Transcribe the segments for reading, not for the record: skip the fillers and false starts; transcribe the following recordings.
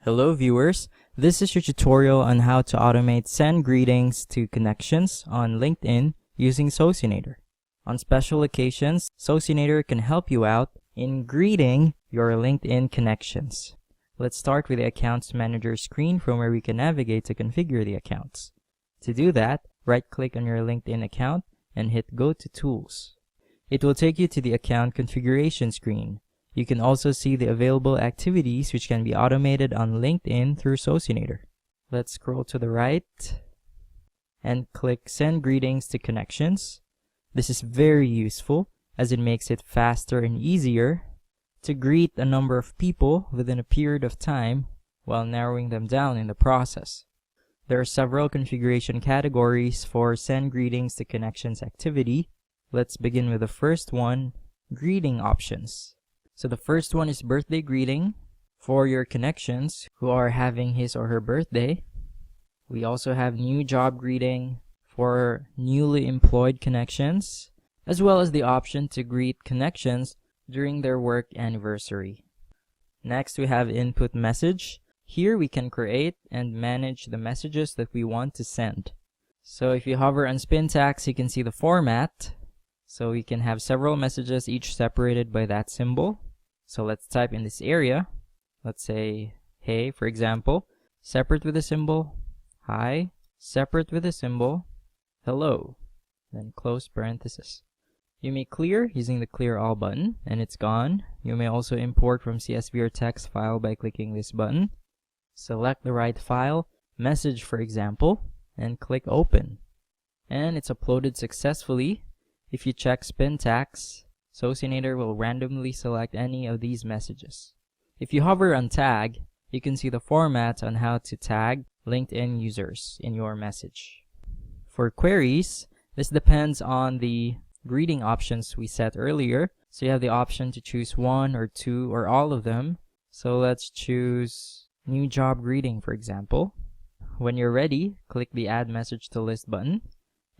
Hello viewers, this is your tutorial on how to automate send greetings to connections on LinkedIn using Socianator. On special occasions, Socianator can help you out in greeting your LinkedIn connections. Let's start with the Accounts Manager screen from where we can navigate to configure the accounts. To do that, right-click on your LinkedIn account and hit Go to Tools. It will take you to the Account Configuration screen. You can also see the available activities which can be automated on LinkedIn through Socianator. Let's scroll to the right and click Send Greetings to Connections. This is very useful as it makes it faster and easier to greet a number of people within a period of time while narrowing them down in the process. There are several configuration categories for Send Greetings to Connections activity. Let's begin with the first one, Greeting Options. So the first one is birthday greeting for your connections who are having his or her birthday. We also have new job greeting for newly employed connections, as well as the option to greet connections during their work anniversary. Next, we have input message. Here we can create and manage the messages that we want to send. So if you hover on spin tags, you can see the format. So we can have several messages, each separated by that symbol. So let's type in this area. Let's say, hey, for example, separate with a symbol, hi, separate with a symbol, hello, then close parenthesis. You may clear using the Clear All button, and it's gone. You may also import from CSV or text file by clicking this button. Select the right file, message for example, and click Open. And it's uploaded successfully. If you check spin tags, Socianator will randomly select any of these messages. If you hover on tag, you can see the format on how to tag LinkedIn users in your message. For queries, this depends on the greeting options we set earlier. So you have the option to choose one or two or all of them. So let's choose new job greeting, for example. When you're ready, click the Add Message to List button,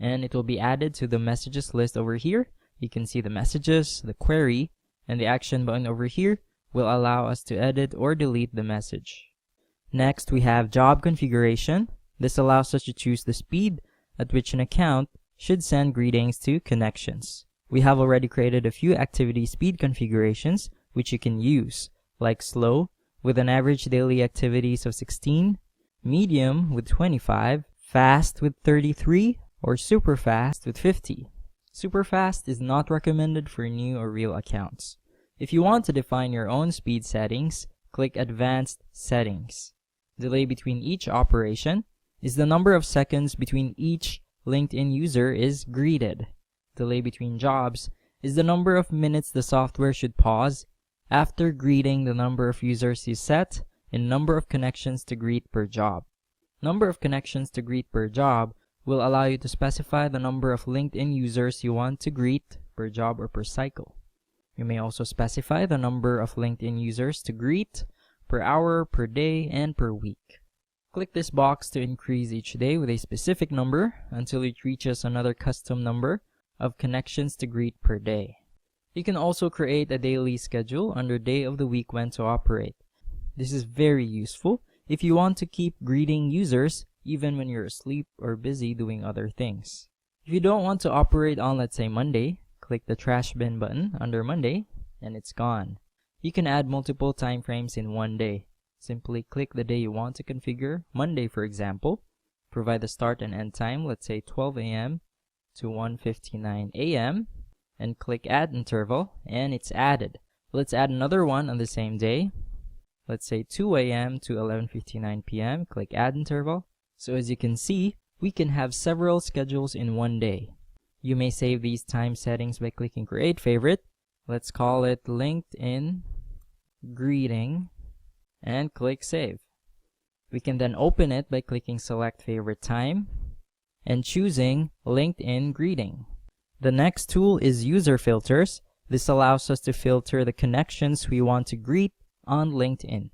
and it will be added to the messages list over here. You can see the messages, the query, and the action button over here will allow us to edit or delete the message. Next, we have job configuration. This allows us to choose the speed at which an account should send greetings to connections. We have already created a few activity speed configurations which you can use, like slow with an average daily activities of 16, medium with 25, fast with 33, or super fast with 50. Super fast is not recommended for new or real accounts. If you want to define your own speed settings, click Advanced Settings. Delay between each operation is the number of seconds between each LinkedIn user is greeted. Delay between jobs is the number of minutes the software should pause after greeting the number of users you set and number of connections to greet per job. Number of connections to greet per job will allow you to specify the number of LinkedIn users you want to greet per job or per cycle. You may also specify the number of LinkedIn users to greet per hour, per day, and per week. Click this box to increase each day with a specific number until it reaches another custom number of connections to greet per day. You can also create a daily schedule under day of the week when to operate. This is very useful if you want to keep greeting users even when you're asleep or busy doing other things. If you don't want to operate on, let's say, Monday, click the trash bin button under Monday, and it's gone. You can add multiple time frames in one day. Simply click the day you want to configure, Monday for example, provide the start and end time, let's say 12 a.m. to 1:59 a.m., and click Add Interval, and it's added. Let's add another one on the same day. Let's say 2 a.m. to 11:59 p.m., click Add Interval. So as you can see, we can have several schedules in one day. You may save these time settings by clicking Create Favorite. Let's call it LinkedIn Greeting and click Save. We can then open it by clicking Select Favorite Time and choosing LinkedIn Greeting. The next tool is User Filters. This allows us to filter the connections we want to greet on LinkedIn.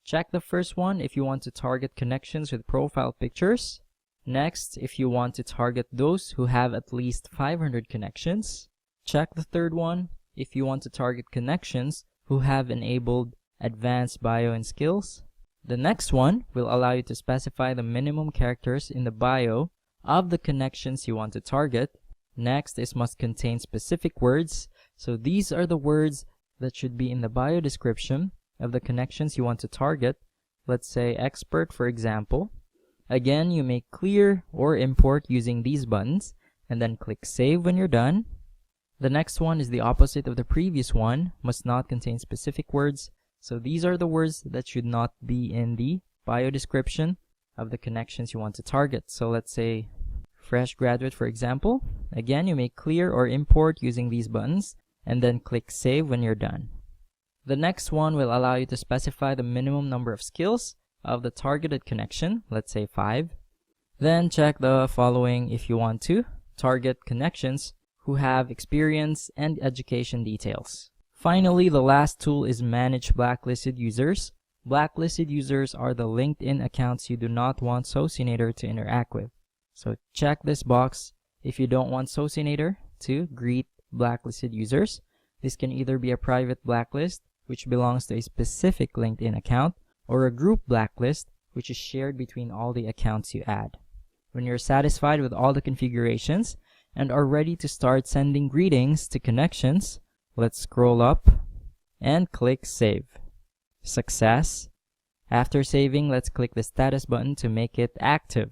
Check the first one if you want to target connections with profile pictures. Next, if you want to target those who have at least 500 connections. Check the third one if you want to target connections who have enabled advanced bio and skills. The next one will allow you to specify the minimum characters in the bio of the connections you want to target. Next is must contain specific words. So these are the words that should be in the bio description of the connections you want to target. Let's say expert, for example. Again, you may clear or import using these buttons and then click save when you're done. The next one is the opposite of the previous one, must not contain specific words. So these are the words that should not be in the bio description of the connections you want to target. So let's say fresh graduate, for example. Again, you may clear or import using these buttons and then click save when you're done. The next one will allow you to specify the minimum number of skills of the targeted connection, let's say 5. Then check the following if you want to target connections who have experience and education details. Finally, the last tool is manage blacklisted users. Blacklisted users are the LinkedIn accounts you do not want Socianator to interact with. So check this box if you don't want Socianator to greet blacklisted users. This can either be a private blacklist, which belongs to a specific LinkedIn account, or a group blacklist, which is shared between all the accounts you add. When you're satisfied with all the configurations and are ready to start sending greetings to connections, let's scroll up and click save. Success. After saving, let's click the status button to make it active.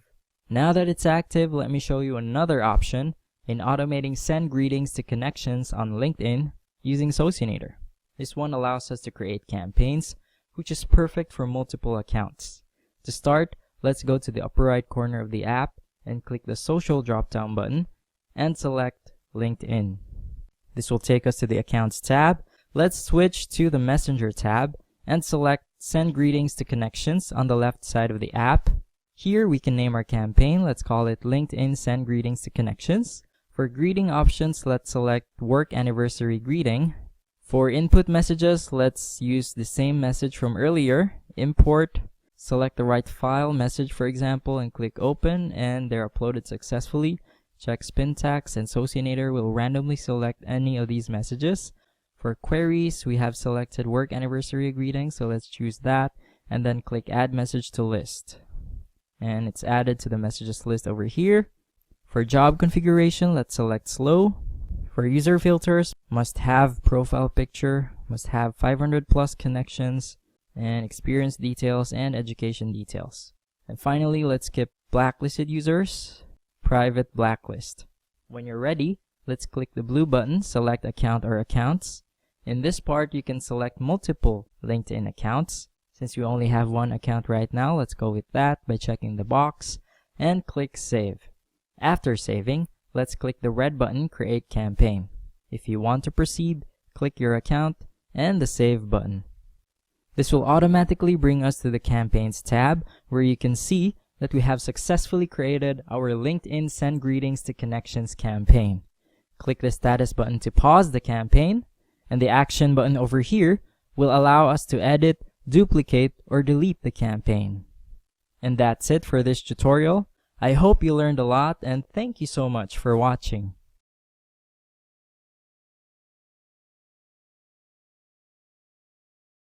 Now that it's active, let me show you another option in automating send greetings to connections on LinkedIn using Socianator. This one allows us to create campaigns, which is perfect for multiple accounts. To start, let's go to the upper right corner of the app and click the social drop-down button and select LinkedIn. This will take us to the Accounts tab. Let's switch to the Messenger tab and select Send Greetings to Connections on the left side of the app. Here we can name our campaign. Let's call it LinkedIn Send Greetings to Connections. For greeting options, let's select Work Anniversary Greeting. For input messages, let's use the same message from earlier. Import, select the right file, message for example, and click open, and they're uploaded successfully. Check spin tags and Socianator will randomly select any of these messages. For queries, we have selected Work Anniversary Greeting, so let's choose that and then click Add Message to List. And it's added to the messages list over here. For job configuration, let's select Slow. For user filters, must have profile picture, must have 500 plus connections, and experience details and education details. And finally, let's skip blacklisted users, private blacklist. When you're ready, let's click the blue button, select account or accounts. In this part, you can select multiple LinkedIn accounts. Since you only have one account right now, let's go with that by checking the box and click save. After saving, let's click the red button, Create Campaign. If you want to proceed, click your account and the Save button. This will automatically bring us to the Campaigns tab, where you can see that we have successfully created our LinkedIn Send Greetings to Connections campaign. Click the Status button to pause the campaign, and the Action button over here will allow us to edit, duplicate, or delete the campaign. And that's it for this tutorial. I hope you learned a lot, and thank you so much for watching.